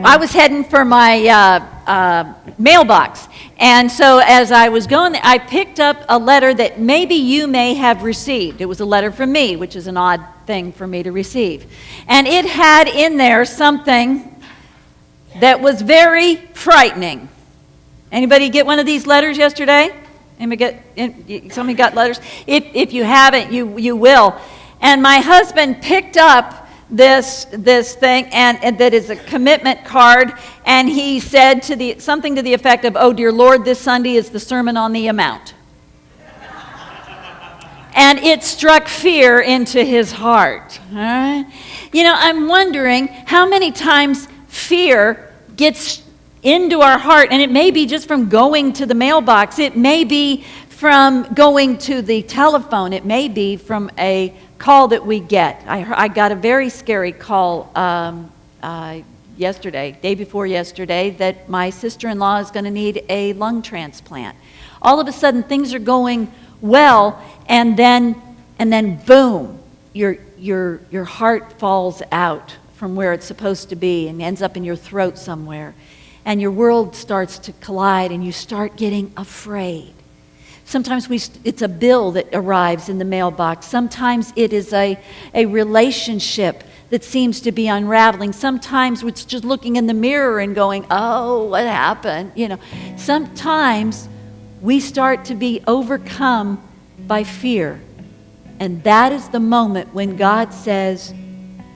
I was heading for my mailbox. And so as I was going there, I picked up a letter that maybe you may have received. It was a letter from me, which is an odd thing for me to receive. And it had in there something that was very frightening. Anybody get one of these letters yesterday? Somebody got letters? If you haven't, you will. And my husband picked up this thing, and that is a commitment card, and he said something to the effect of, "Oh dear Lord, this Sunday is the Sermon on the Mount." And it struck fear into his heart. All right? I'm wondering how many times fear gets into our heart, and it may be just from going to the mailbox, it may be from going to the telephone, it may be from a call that we get. I got a very scary call day before yesterday, that my sister-in-law is going to need a lung transplant. All of a sudden, things are going well, and then boom, your heart falls out from where it's supposed to be and ends up in your throat somewhere, and your world starts to collide, and you start getting afraid. Sometimes it's a bill that arrives in the mailbox. Sometimes it is a relationship that seems to be unraveling. Sometimes it's just looking in the mirror and going, "Oh, what happened?" Sometimes we start to be overcome by fear. And that is the moment when God says,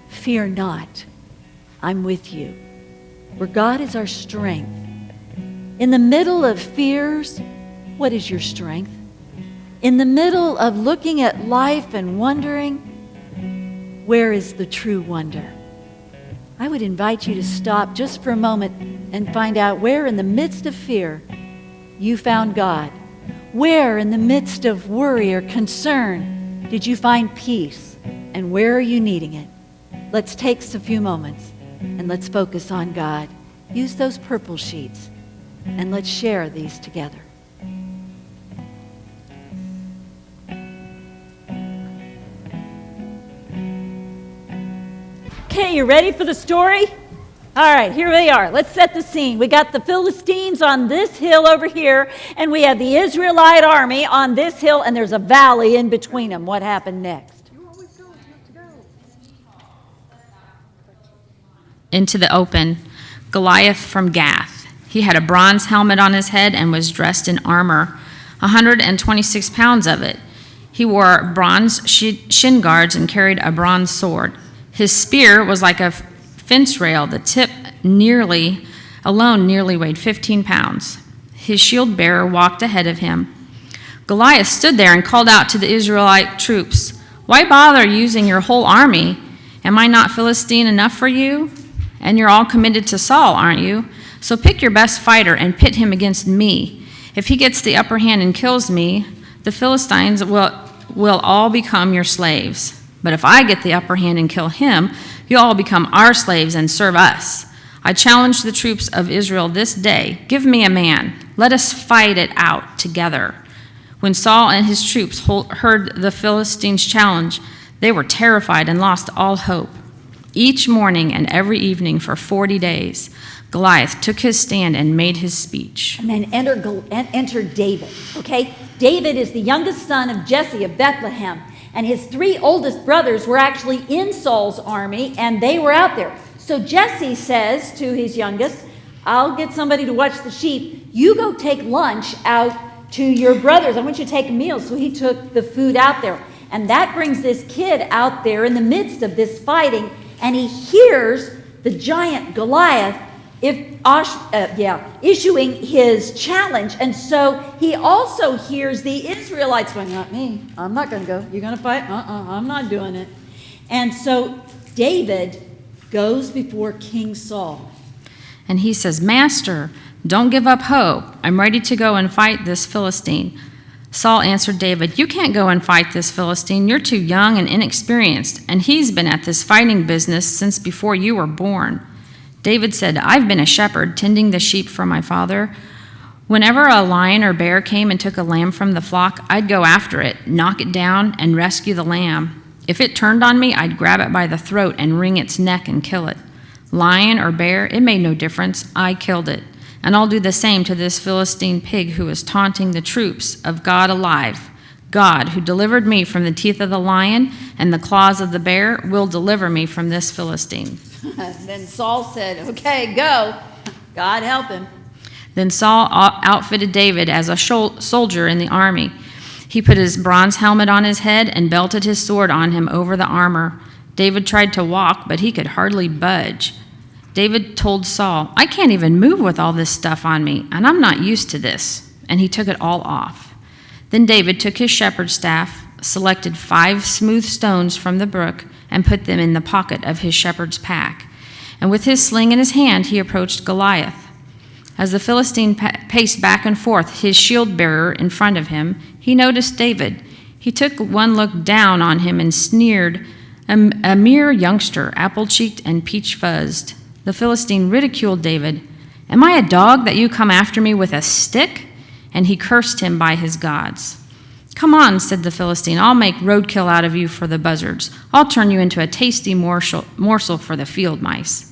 "Fear not, I'm with you." Where God is our strength. In the middle of fears, what is your strength? In the middle of looking at life and wondering, where is the true wonder? I would invite you to stop just for a moment and find out where in the midst of fear you found God. Where in the midst of worry or concern did you find peace? And where are you needing it? Let's take a few moments and let's focus on God. Use those purple sheets and let's share these together. Okay, you ready for the story? All right, here we are. Let's set the scene. We got the Philistines on this hill over here, and we have the Israelite army on this hill, and there's a valley in between them. What happened next? Into the open, Goliath from Gath. He had a bronze helmet on his head and was dressed in armor, 126 pounds of it. He wore bronze shin guards and carried a bronze sword. His spear was like a fence rail. The tip nearly weighed 15 pounds. His shield bearer walked ahead of him. Goliath stood there and called out to the Israelite troops, "Why bother using your whole army? Am I not Philistine enough for you? And you're all committed to Saul, aren't you? So pick your best fighter and pit him against me. If he gets the upper hand and kills me, the Philistines will all become your slaves. But if I get the upper hand and kill him, you'll all become our slaves and serve us. I challenge the troops of Israel this day. Give me a man. Let us fight it out together." When Saul and his troops heard the Philistines' challenge, they were terrified and lost all hope. Each morning and every evening for 40 days, Goliath took his stand and made his speech. And then enter David, okay? David is the youngest son of Jesse of Bethlehem. And his 3 oldest brothers were actually in Saul's army, and they were out there. So Jesse says to his youngest, "I'll get somebody to watch the sheep. You go take lunch out to your brothers. I want you to take a meal." So he took the food out there. And that brings this kid out there in the midst of this fighting, and he hears the giant Goliath issuing his challenge. And so he also hears the Israelites going, "Not me. I'm not going to go. You're going to fight? I'm not doing it." And so David goes before King Saul. And he says, "Master, don't give up hope. I'm ready to go and fight this Philistine." Saul answered David, "You can't go and fight this Philistine. You're too young and inexperienced, and he's been at this fighting business since before you were born." David said, "I've been a shepherd tending the sheep for my father. Whenever a lion or bear came and took a lamb from the flock, I'd go after it, knock it down, and rescue the lamb. If it turned on me, I'd grab it by the throat and wring its neck and kill it. Lion or bear, it made no difference. I killed it. And I'll do the same to this Philistine pig who is taunting the troops of God alive. God, who delivered me from the teeth of the lion and the claws of the bear, will deliver me from this Philistine." Then Saul said, "Okay, go. God help him." Then Saul outfitted David as a soldier in the army. He put his bronze helmet on his head and belted his sword on him over the armor. David tried to walk, but he could hardly budge. David told Saul, "I can't even move with all this stuff on me, and I'm not used to this." And he took it all off. Then David took his shepherd's staff, selected 5 smooth stones from the brook, and put them in the pocket of his shepherd's pack. And with his sling in his hand, he approached Goliath. As the Philistine paced back and forth, his shield-bearer in front of him, he noticed David. He took one look down on him and sneered, "A mere youngster, apple-cheeked and peach-fuzzed." The Philistine ridiculed David. "Am I a dog that you come after me with a stick?" And he cursed him by his gods. "Come on," said the Philistine, "I'll make roadkill out of you for the buzzards. I'll turn you into a tasty morsel for the field mice."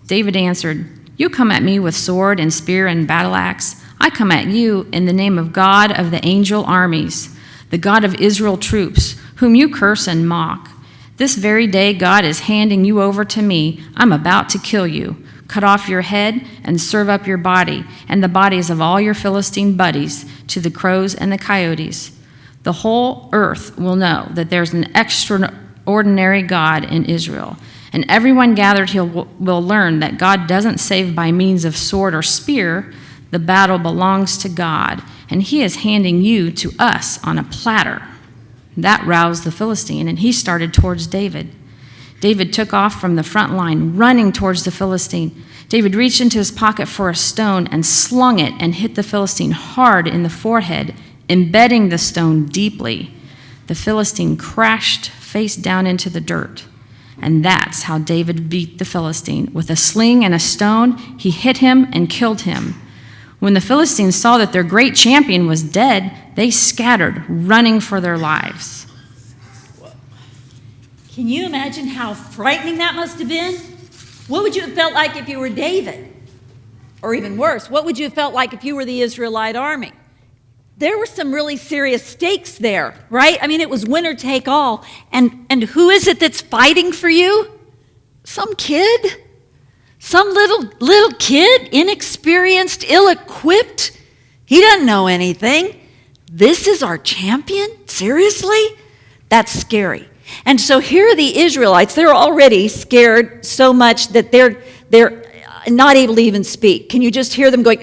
David answered, "You come at me with sword and spear and battle axe. I come at you in the name of God of the angel armies, the God of Israel troops, whom you curse and mock. This very day God is handing you over to me. I'm about to kill you, cut off your head, and serve up your body and the bodies of all your Philistine buddies to the crows and the coyotes. The whole earth will know that there's an extraordinary God in Israel, and everyone gathered here will learn that God doesn't save by means of sword or spear. The battle belongs to God, and he is handing you to us on a platter." That roused the Philistine, and he started towards David. David took off from the front line, running towards the Philistine. David reached into his pocket for a stone and slung it and hit the Philistine hard in the forehead, embedding the stone deeply. The Philistine crashed face down into the dirt. And that's how David beat the Philistine. With a sling and a stone, he hit him and killed him. When the Philistines saw that their great champion was dead, they scattered, running for their lives. Can you imagine how frightening that must have been? What would you have felt like if you were David? Or even worse, what would you have felt like if you were the Israelite army? There were some really serious stakes there, right? I mean, it was winner take all. And who is it that's fighting for you? Some kid? Some little kid, inexperienced, ill-equipped? He doesn't know anything. This is our champion? Seriously? That's scary. And so here are the Israelites. They're already scared so much that they're not able to even speak. Can you just hear them going,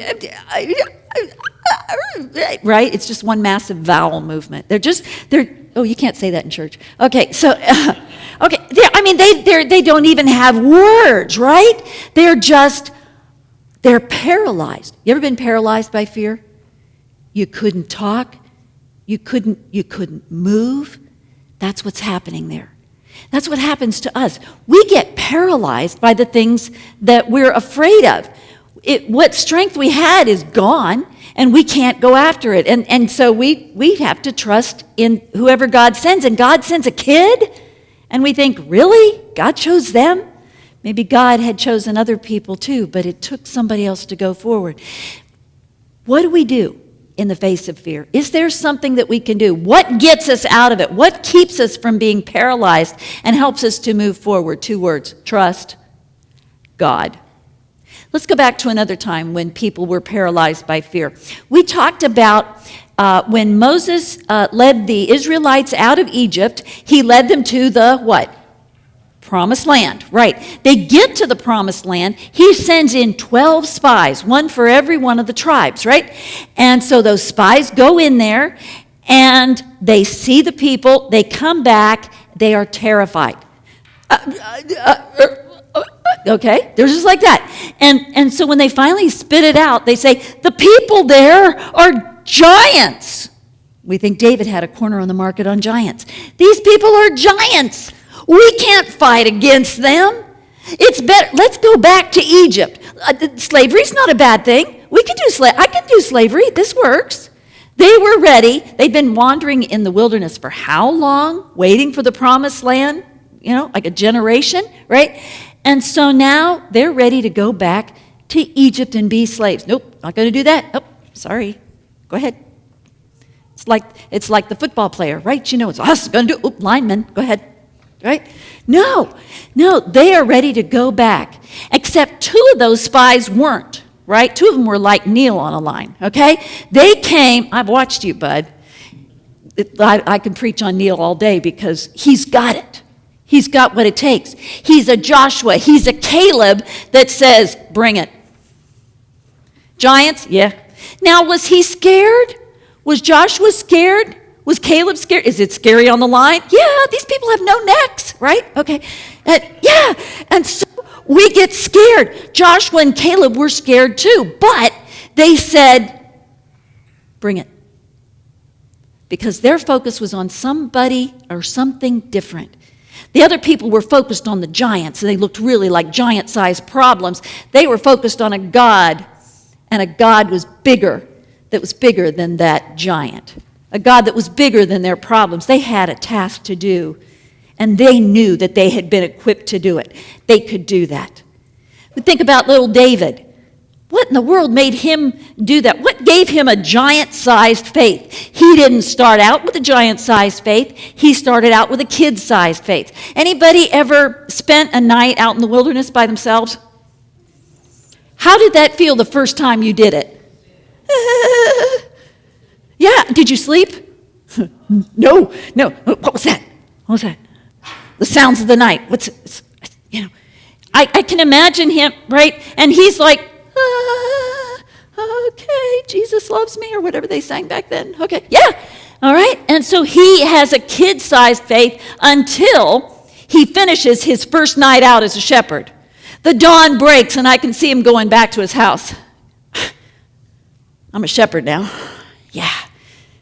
right? It's just one massive vowel movement. Oh, you can't say that in church. Okay, so, they don't even have words, right? They're paralyzed. You ever been paralyzed by fear? You couldn't talk. You couldn't move. That's what's happening there. That's what happens to us. We get paralyzed by the things that we're afraid of. What strength we had is gone, and we can't go after it. And so we have to trust in whoever God sends. And God sends a kid, and we think, really? God chose them? Maybe God had chosen other people too, but it took somebody else to go forward. What do we do in the face of fear? Is there something that we can do? What gets us out of it? What keeps us from being paralyzed and helps us to move forward? 2 words: trust God. Let's go back to another time when people were paralyzed by fear. We talked about when Moses led the Israelites out of Egypt, he led them to the what? Promised land, right. They get to the promised land. He sends in 12 spies, one for every one of the tribes, right? And so those spies go in there and they see the people. They come back. They are terrified. Okay, they're just like that. And so when they finally spit it out, they say, the people there are giants. We think David had a corner on the market on giants. These people are giants. We can't fight against them. It's better. Let's go back to Egypt. Slavery's not a bad thing. We can do I can do slavery. This works. They were ready. They'd been wandering in the wilderness for how long? Waiting for the promised land, like a generation, right? And so now they're ready to go back to Egypt and be slaves. Nope, not going to do that. Oh, sorry. Go ahead. It's like the football player, right? You know, it's us going to do. Oop, lineman, go ahead. Right? No, they are ready to go back. Except 2 of those spies weren't, right? 2 of them were like Neil on a line, okay? They came, I've watched you, bud. I can preach on Neil all day because he's got it. He's got what it takes. He's a Joshua, he's a Caleb that says, bring it. Giants? Yeah. Now, was he scared? Was Joshua scared? Was Caleb scared? Is it scary on the line? Yeah, these people have no necks, right? Okay. Yeah, and so we get scared. Joshua and Caleb were scared too, but they said, bring it. Because their focus was on somebody or something different. The other people were focused on the giants, and they looked really like giant-sized problems. They were focused on a God, and a God was bigger, that was bigger than that giant. A God that was bigger than their problems. They had a task to do, and they knew that they had been equipped to do it. They could do that. But think about little David. What in the world made him do that? What gave him a giant-sized faith? He didn't start out with a giant-sized faith. He started out with a kid-sized faith. Anybody ever spent a night out in the wilderness by themselves? How did that feel the first time you did it? Yeah, did you sleep? No. What was that? What was that? The sounds of the night. I can imagine him, right? And he's like, okay, Jesus loves me, or whatever they sang back then. Okay, yeah, all right. And so he has a kid-sized faith until he finishes his first night out as a shepherd. The dawn breaks, and I can see him going back to his house. I'm a shepherd now. Yeah.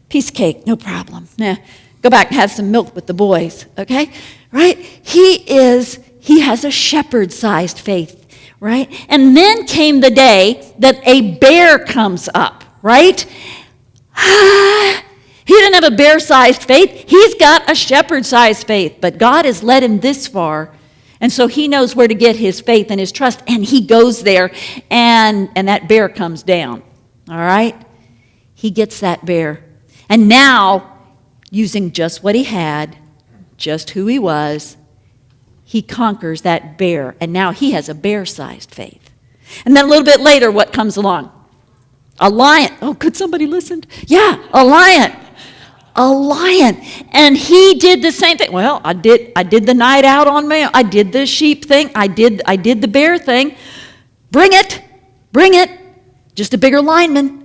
Piece of cake, no problem. Nah, go back and have some milk with the boys, okay? Right? He has a shepherd-sized faith, right? And then came the day that a bear comes up, right? He didn't have a bear-sized faith. He's got a shepherd-sized faith, but God has led him this far, and so he knows where to get his faith and his trust, and he goes there, and that bear comes down, all right? He gets that bear. And now, using just what he had, just who he was, he conquers that bear. And now he has a bear-sized faith. And then a little bit later, what comes along? A lion. Oh, could somebody listen? Yeah, a lion. A lion. And he did the same thing. Well, I did the night out on my own. I did the sheep thing. I did the bear thing. Bring it. Just a bigger lineman.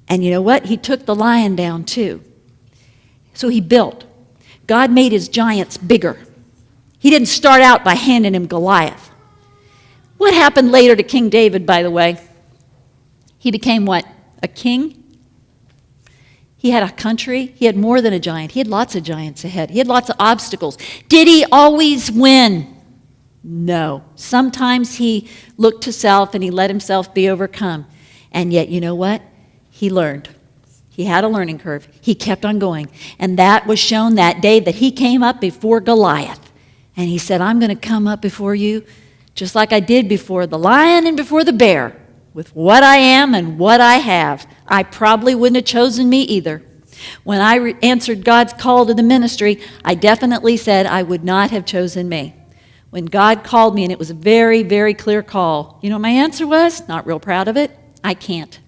And you know what? He took the lion down too. So he built. God made his giants bigger. He didn't start out by handing him Goliath. What happened later to King David, by the way? He became what? A king? He had a country. He had more than a giant. He had lots of giants ahead. He had lots of obstacles. Did he always win? No. Sometimes he looked to self and he let himself be overcome. And yet, you know what? He learned. He had a learning curve. He kept on going. And that was shown that day that he came up before Goliath. And he said, I'm going to come up before you just like I did before the lion and before the bear, with what I am and what I have. I probably wouldn't have chosen me either. When I answered God's call to the ministry, I definitely said I would not have chosen me. When God called me, and it was a very, very clear call, you know what my answer was? Not real proud of it. I can't.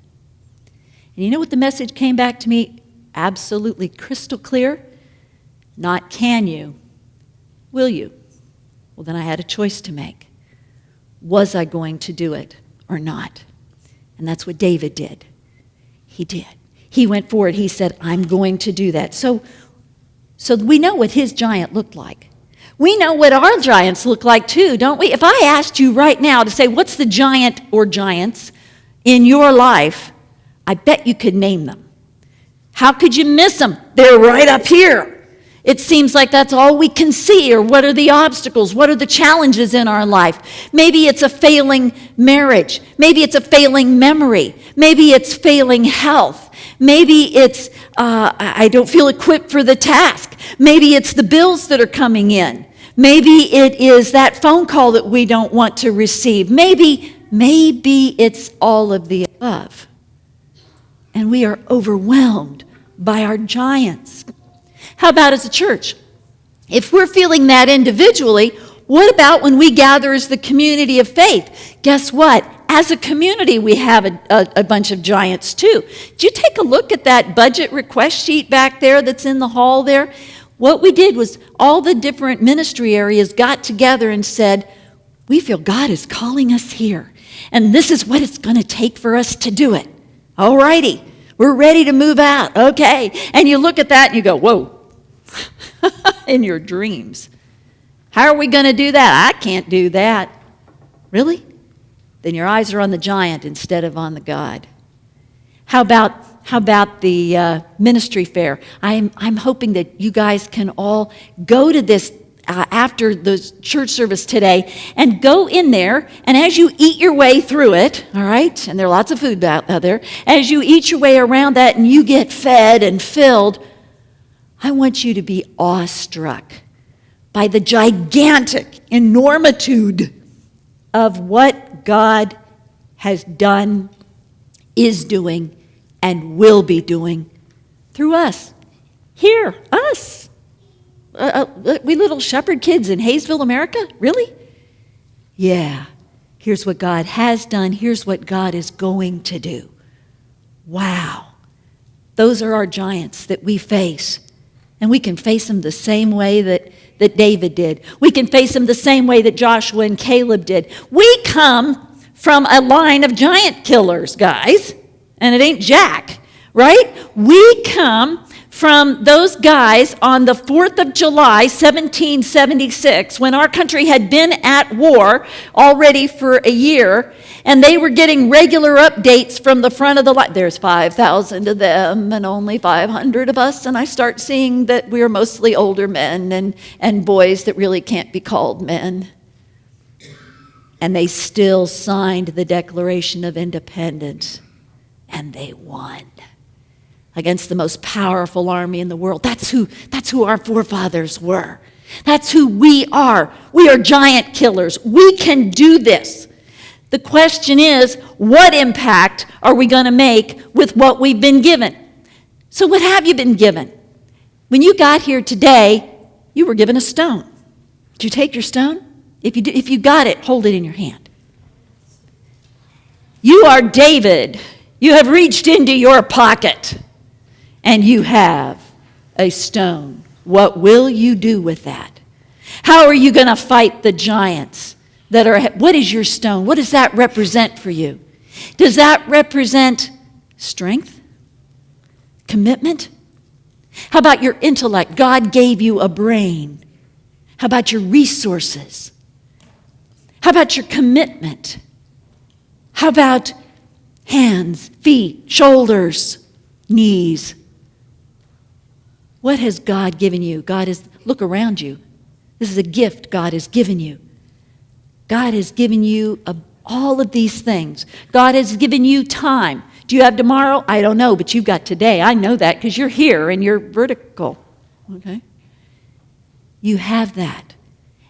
And you know what the message came back to me absolutely crystal clear? Not can you, will you? Well, then I had a choice to make. Was I going to do it or not? And that's what David did. He did. He went forward. He said, I'm going to do that. So we know what his giant looked like. We know what our giants look like too, don't we? If I asked you right now to say, what's the giant or giants in your life, I bet you could name them. How could you miss them? They're right up here. It seems like that's all we can see, or what are the obstacles? What are the challenges in our life? Maybe it's a failing marriage. Maybe it's a failing memory. Maybe it's failing health. Maybe it's, I don't feel equipped for the task. Maybe it's the bills that are coming in. Maybe it is that phone call that we don't want to receive. Maybe it's all of the above. And we are overwhelmed by our giants. How about as a church? If we're feeling that individually, what about when we gather as the community of faith? Guess what? As a community, we have a bunch of giants too. Did you take a look at that budget request sheet back there that's in the hall there? What we did was all the different ministry areas got together and said, we feel God is calling us here, and this is what it's going to take for us to do it. All righty, we're ready to move out. Okay. And you look at that and you go, whoa, in your dreams. How are we going to do that? I can't do that. Really? Then your eyes are on the giant instead of on the God. How about the ministry fair? I'm hoping that you guys can all go to this after the church service today and go in there, and as you eat your way through it, all right, and there are lots of food out there, as you eat your way around that and you get fed and filled, I want you to be awestruck by the gigantic enormitude of what God has done, is doing, and will be doing through us. Here, us. We little shepherd kids in Hayesville, America? Really? Yeah. Here's what God has done. Here's what God is going to do. Wow. Those are our giants that we face. And we can face them the same way that David did. We can face them the same way that Joshua and Caleb did. We come from a line of giant killers, guys. And it ain't Jack, right? We come from those guys on the 4th of July, 1776, when our country had been at war already for a year, and they were getting regular updates from the front of the line. There's 5,000 of them and only 500 of us, and I start seeing that we're mostly older men and boys that really can't be called men. And they still signed the Declaration of Independence, and they won against the most powerful army in the world. That's who our forefathers were. That's who we are. We are giant killers. We can do this. The question is, what impact are we going to make with what we've been given? So what have you been given? When you got here today, you were given a stone. Did you take your stone? If you got it, hold it in your hand. You are David. You have reached into your pocket, and you have a stone. What will you do with that? How are you going to fight the giants that are? What is your stone? What does that represent for you? Does that represent strength? Commitment? How about your intellect? God gave you a brain. How about your resources? How about your commitment? How about hands, feet, shoulders, knees? What has God given you? Look around you. This is a gift God has given you. God has given you all of these things. God has given you time. Do you have tomorrow? I don't know, but you've got today. I know that because you're here and you're vertical. Okay? You have that.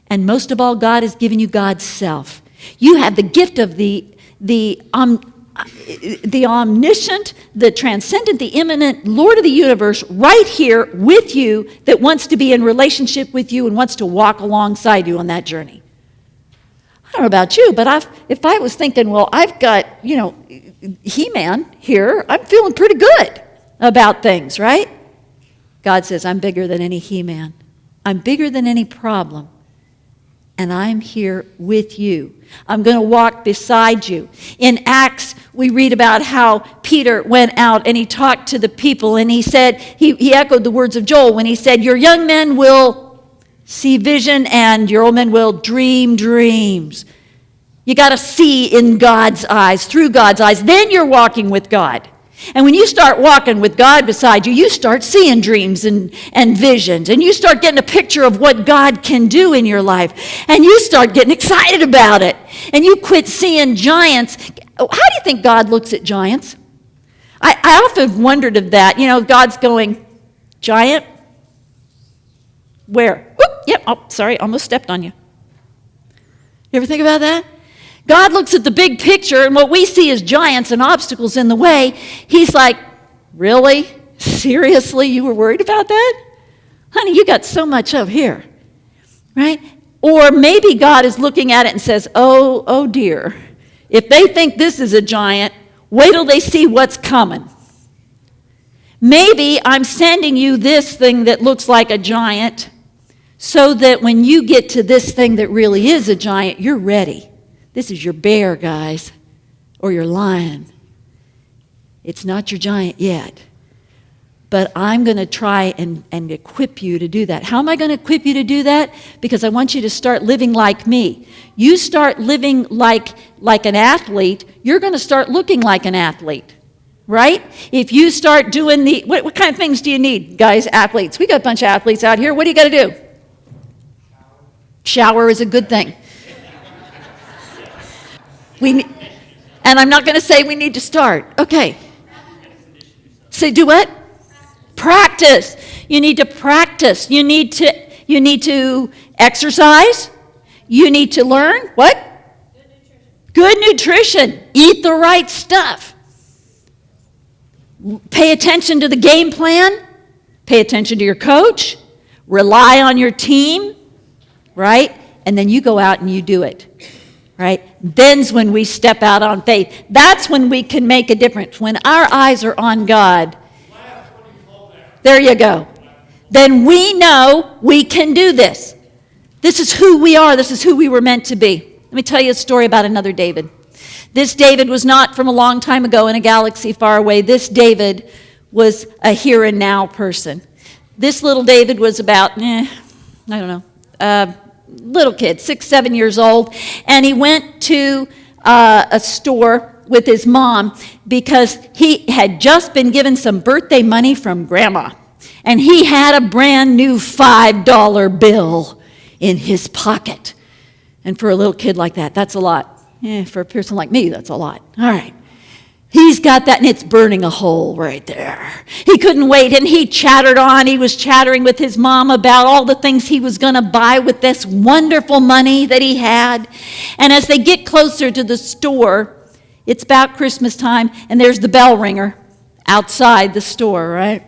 And most of all, God has given you God's self. You have the gift of the omniscient, the transcendent, the immanent Lord of the universe right here with you that wants to be in relationship with you and wants to walk alongside you on that journey. I don't know about you, but if I was thinking, well, I've got, He-Man here, I'm feeling pretty good about things, right? God says, I'm bigger than any He-Man. I'm bigger than any problem. And I'm here with you. I'm going to walk beside you. In Acts, we read about how Peter went out and he talked to the people, and he said, he echoed the words of Joel when he said, your young men will see vision and your old men will dream dreams. You got to see in God's eyes, through God's eyes. Then you're walking with God. And when you start walking with God beside you, you start seeing dreams and visions. And you start getting a picture of what God can do in your life. And you start getting excited about it. And you quit seeing giants. How do you think God looks at giants? I often wondered of that. God's going, giant? Where? Whoop. yep, oh, sorry, almost stepped on you. You ever think about that? God looks at the big picture, and what we see as giants and obstacles in the way, he's like, really? Seriously, you were worried about that? Honey, you got so much up here, right? Or maybe God is looking at it and says, oh dear, if they think this is a giant, wait till they see what's coming. Maybe I'm sending you this thing that looks like a giant so that when you get to this thing that really is a giant, you're ready. This is your bear, guys, or your lion. It's not your giant yet. But I'm going to try and equip you to do that. How am I going to equip you to do that? Because I want you to start living like me. You start living like an athlete, you're going to start looking like an athlete, right? If you start doing what kind of things do you need, guys, athletes? We got a bunch of athletes out here. What do you got to do? Shower is a good thing. And I'm not going to say we need to start. Okay. So do what? Practice. You need to practice. You need to exercise. You need to learn what? Good nutrition. Eat the right stuff. Pay attention to the game plan. Pay attention to your coach. Rely on your team, right? And then you go out and you do it, right? Then's when we step out on faith. That's when we can make a difference. When our eyes are on God, there you go. Then we know we can do this. This is who we are. This is who we were meant to be. Let me tell you a story about another David. This David was not from a long time ago in a galaxy far away. This David was a here and now person. This little David was about, little kid, 6, 7 years old. And he went to a store with his mom because he had just been given some birthday money from grandma. And he had a brand new $5 bill in his pocket. And for a little kid like that, that's a lot. For a person like me, that's a lot. All right. He's got that, and it's burning a hole right there. He couldn't wait, and he chattered on. He was chattering with his mom about all the things he was going to buy with this wonderful money that he had. And as they get closer to the store, it's about Christmas time, and there's the bell ringer outside the store, right?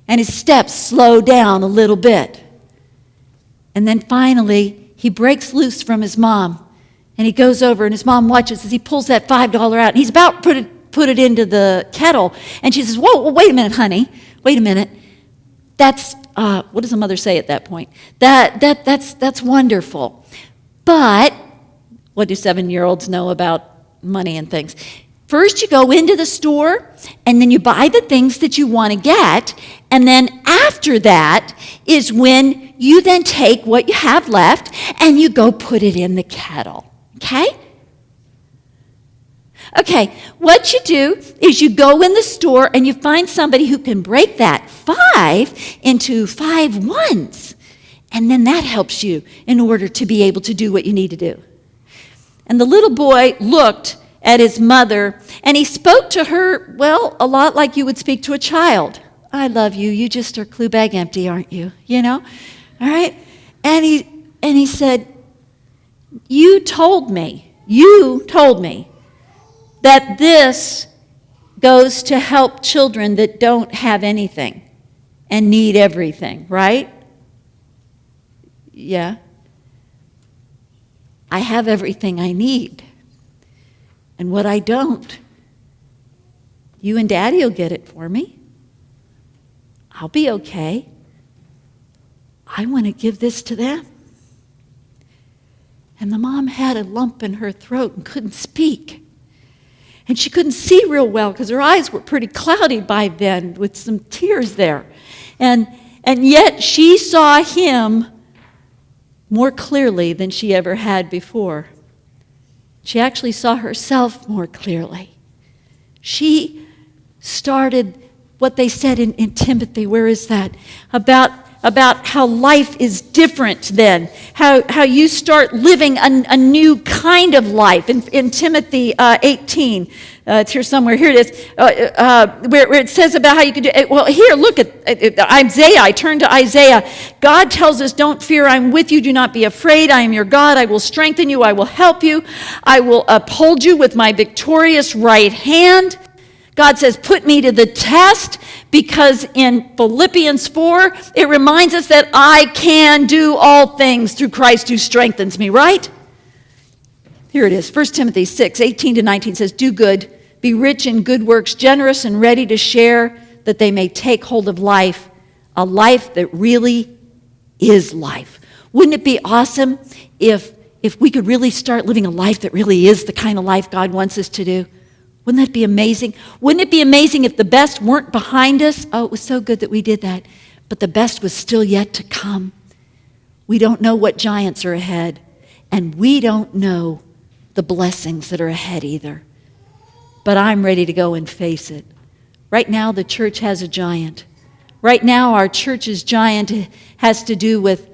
And his steps slow down a little bit. And then finally, he breaks loose from his mom, and he goes over, and his mom watches as he pulls that $5 out, and he's about to put it into the kettle. And she says, whoa, wait a minute, honey. Wait a minute. That's, what does a mother say at that point? That's wonderful. But what do 7-year-olds know about money and things? First, you go into the store, and then you buy the things that you want to get. And then after that is when you then take what you have left, and you go put it in the kettle. Okay? Okay, what you do is you go in the store and you find somebody who can break that 5 into 5 ones. And then that helps you in order to be able to do what you need to do. And the little boy looked at his mother, and he spoke to her, well, a lot like you would speak to a child. I love you. You just are clue bag empty, aren't you? You know? All right? And he said, you told me that this goes to help children that don't have anything and need everything, right? Yeah. I have everything I need. And what I don't, you and Daddy will get it for me. I'll be okay. I want to give this to them. And the mom had a lump in her throat and couldn't speak. And she couldn't see real well because her eyes were pretty cloudy by then with some tears there. And yet she saw him more clearly than she ever had before. She actually saw herself more clearly. She started what they said in Timothy, where is that? About about how life is different then, how you start living a new kind of life. In Timothy 18, it's here somewhere, here it is, where it says about how you can do it. Well, here, look at Isaiah. I turn to Isaiah. God tells us, don't fear, I'm with you, do not be afraid, I am your God, I will strengthen you, I will help you, I will uphold you with my victorious right hand. God says, put me to the test, because in Philippians 4, it reminds us that I can do all things through Christ who strengthens me, right? Here it is, 1 Timothy 6, 18 to 19 says, do good, be rich in good works, generous and ready to share, that they may take hold of life, a life that really is life. Wouldn't it be awesome if we could really start living a life that really is the kind of life God wants us to do? Wouldn't that be amazing? Wouldn't it be amazing if the best weren't behind us? Oh, it was so good that we did that. But the best was still yet to come. We don't know what giants are ahead. And we don't know the blessings that are ahead either. But I'm ready to go and face it. Right now, the church has a giant. Right now, our church's giant has to do with,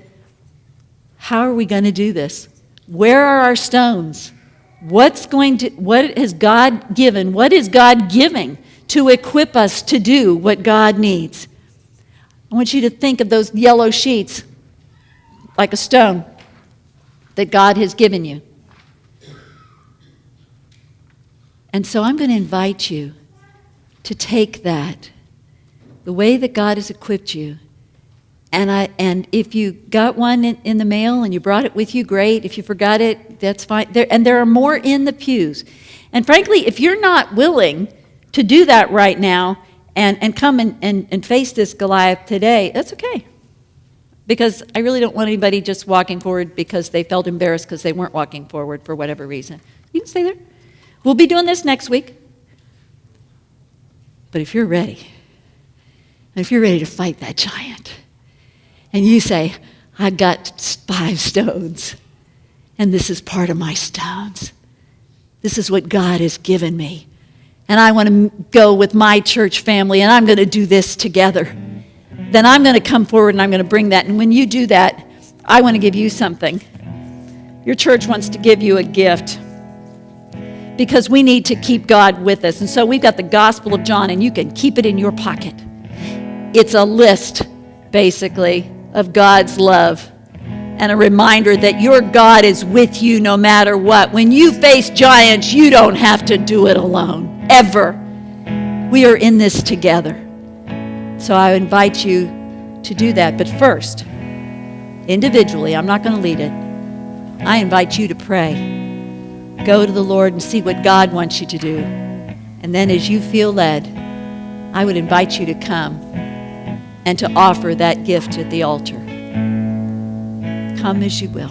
how are we going to do this? Where are our stones? What has God given? What is God giving to equip us to do what God needs? I want you to think of those yellow sheets like a stone that God has given you. And so I'm going to invite you to take that, the way that God has equipped you. And if you got one in the mail and you brought it with you, great. If you forgot it, that's fine. There are more in the pews. And frankly, if you're not willing to do that right now and come and face this Goliath today, that's okay. Because I really don't want anybody just walking forward because they felt embarrassed because they weren't walking forward for whatever reason. You can stay there. We'll be doing this next week. But if you're ready, and if you're ready to fight that giant, and you say, I've got 5 stones, and this is part of my stones. This is what God has given me. And I want to go with my church family, and I'm going to do this together. Then I'm going to come forward, and I'm going to bring that. And when you do that, I want to give you something. Your church wants to give you a gift, because we need to keep God with us. And so we've got the Gospel of John, and you can keep it in your pocket. It's a list, basically, of God's love and a reminder that your God is with you no matter what. When you face giants, you don't have to do it alone, ever. We are in this together. So I invite you to do that. But first, individually, I'm not going to lead it. I invite you to pray. Go to the Lord and see what God wants you to do. And then as you feel led, I would invite you to come and to offer that gift at the altar. Come as you will.